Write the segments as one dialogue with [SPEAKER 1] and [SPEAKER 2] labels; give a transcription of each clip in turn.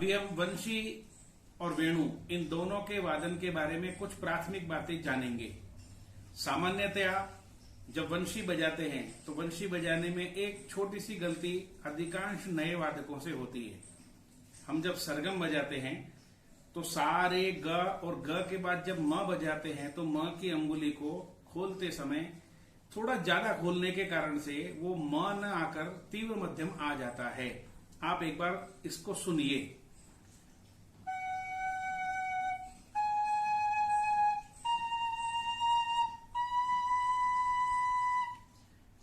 [SPEAKER 1] अभी हम वंशी और वेणु इन दोनों के वादन के बारे में कुछ प्राथमिक बातें जानेंगे। सामान्यतया जब वंशी बजाते हैं तो वंशी बजाने में एक छोटी सी गलती अधिकांश नए वादकों से होती है। हम जब सरगम बजाते हैं तो सा रे ग और ग के बाद जब म बजाते हैं तो म की अंगुली को खोलते समय थोड़ा ज्यादा खोलने के कारण से वो म न आकर तीव्र मध्यम आ जाता है। आप एक बार इसको सुनिए।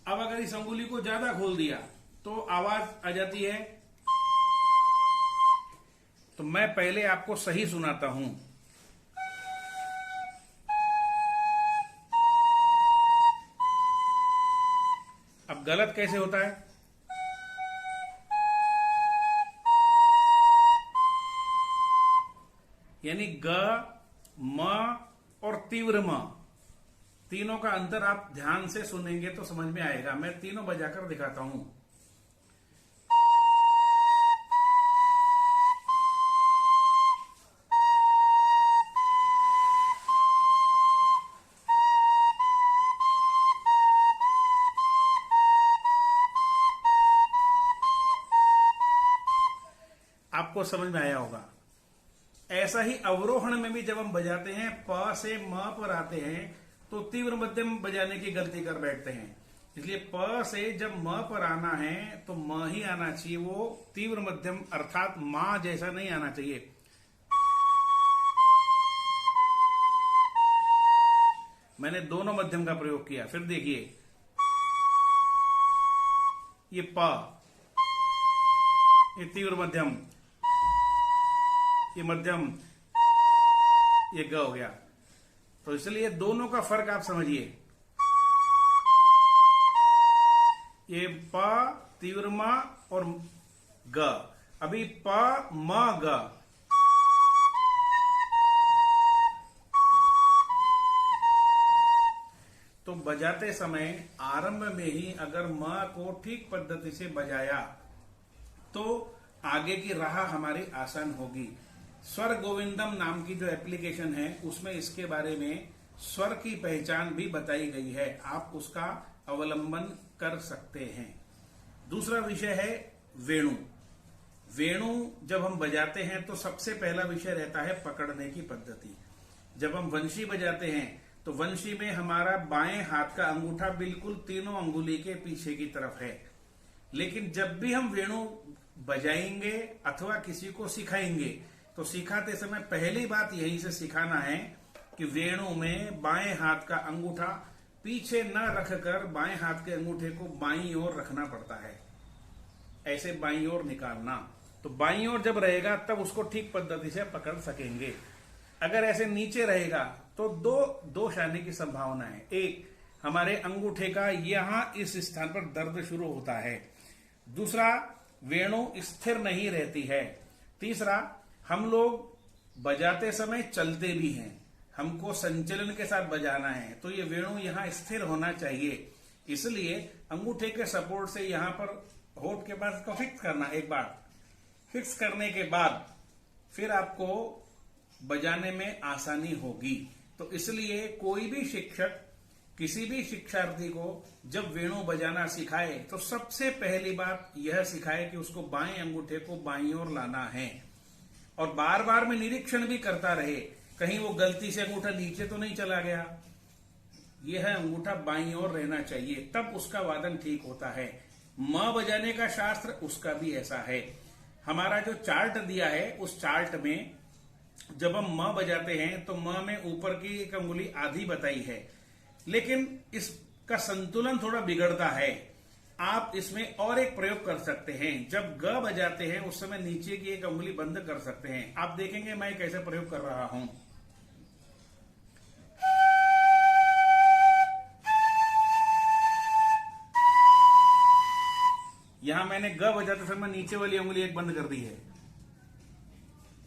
[SPEAKER 1] अब अगर इस अंगुली को ज्यादा खोल दिया तो आवाज आ जाती है। तो मैं पहले आपको सही सुनाता हूं। अब गलत कैसे होता है? यानी ग, म और तीव्र म, तीनों का अंतर आप ध्यान से सुनेंगे तो समझ में आएगा। मैं तीनों बजाकर दिखाता हूं। आपको समझ में आया होगा। ऐसा ही अवरोहण में भी जब हम बजाते हैं प से म पर आते हैं तो तीव्र मध्यम बजाने की गलती कर बैठते हैं। इसलिए प से जब म पर आना है तो म ही आना चाहिए, वो तीव्र मध्यम अर्थात मां जैसा नहीं आना चाहिए। मैंने दोनों मध्यम का प्रयोग किया, फिर देखिए ये प, ये तीव्र मध्यम, ये मध्यम, ये ग हो गया। तो इसलिए दोनों का फर्क आप समझिए। ये प तीव्र म और ग। अभी प म ग। तो बजाते समय आरंभ में ही अगर म को ठीक पद्धति से बजाया तो आगे की राह हमारी आसान होगी। स्वर गोविंदम नाम की जो एप्लीकेशन है उसमें इसके बारे में स्वर की पहचान भी बताई गई है, आप उसका अवलंबन कर सकते हैं। दूसरा विषय है वेणु। वेणु जब हम बजाते हैं तो सबसे पहला विषय रहता है पकड़ने की पद्धति। जब हम वंशी बजाते हैं तो वंशी में हमारा बाएं हाथ का अंगूठा बिल्कुल तीनों अंगुली के पीछे की तरफ है। लेकिन जब भी हम वेणु बजाएंगे अथवा किसी को सिखाएंगे तो सिखाते समय पहली बात यही से सिखाना है कि वेणु में बाएं हाथ का अंगूठा पीछे न रखकर बाएं हाथ के अंगूठे को बाईं ओर रखना पड़ता है, ऐसे बाईं ओर निकालना। तो बाईं ओर जब रहेगा तब उसको ठीक पद्धति से पकड़ सकेंगे। अगर ऐसे नीचे रहेगा तो दो दोष आने की संभावना है। एक, हमारे अंगूठे का यहां इस स्थान पर दर्द शुरू होता है। दूसरा, वेणु स्थिर नहीं रहती है। तीसरा, हम लोग बजाते समय चलते भी हैं, हमको संचलन के साथ बजाना है, तो ये वेणु यहाँ स्थिर होना चाहिए। इसलिए अंगूठे के सपोर्ट से यहाँ पर होठ के पास को फिक्स करना। एक बार फिक्स करने के बाद फिर आपको बजाने में आसानी होगी। तो इसलिए कोई भी शिक्षक किसी भी शिक्षार्थी को जब वेणु बजाना सिखाए तो सबसे पहली बात यह सिखाए कि उसको बाएं अंगूठे को बाईं ओर लाना है और बार बार में निरीक्षण भी करता रहे, कहीं वो गलती से अंगूठा नीचे तो नहीं चला गया। यह अंगूठा बाईं ओर रहना चाहिए, तब उसका वादन ठीक होता है। म बजाने का शास्त्र उसका भी ऐसा है। हमारा जो चार्ट दिया है उस चार्ट में जब हम म बजाते हैं तो म में ऊपर की एक अंगुली आधी बताई है, लेकिन इसका संतुलन थोड़ा बिगड़ता है। आप इसमें और एक प्रयोग कर सकते हैं। जब ग बजाते हैं उस समय नीचे की एक अंगुली बंद कर सकते हैं। आप देखेंगे मैं कैसे प्रयोग कर रहा हूं। यहां मैंने ग बजाते समय नीचे वाली अंगुली एक बंद कर दी है।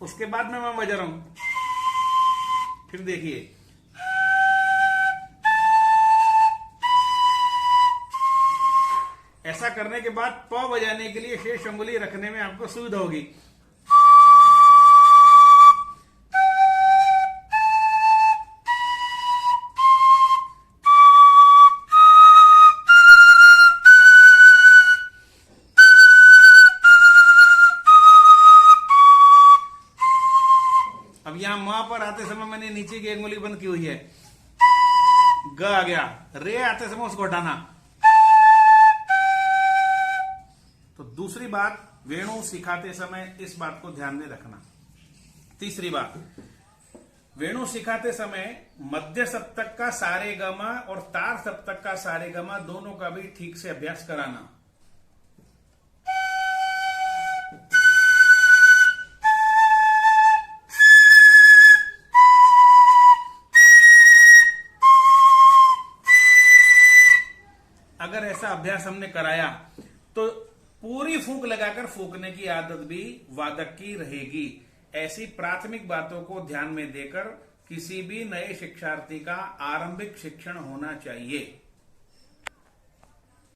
[SPEAKER 1] उसके बाद मैं बजा रहा हूं। फिर देखिए, ऐसा करने के बाद प बजाने के लिए शेष अंगुली रखने में आपको सुविधा होगी। यहां म पर आते समय मैंने नीचे की एक उंगली बंद की हुई है, ग आ गया, रे आते समय उसको हटाना। तो दूसरी बात, वेणु सिखाते समय इस बात को ध्यान में रखना। तीसरी बात, वेणु सिखाते समय मध्य सप्तक का सारे गमा और तार सप्तक का सारे गमा दोनों का भी ठीक से अभ्यास कराना। अगर ऐसा अभ्यास हमने कराया तो पूरी फूंक लगाकर फूंकने की आदत भी वादक की रहेगी। ऐसी प्राथमिक बातों को ध्यान में देकर किसी भी नए शिक्षार्थी का आरंभिक शिक्षण होना चाहिए।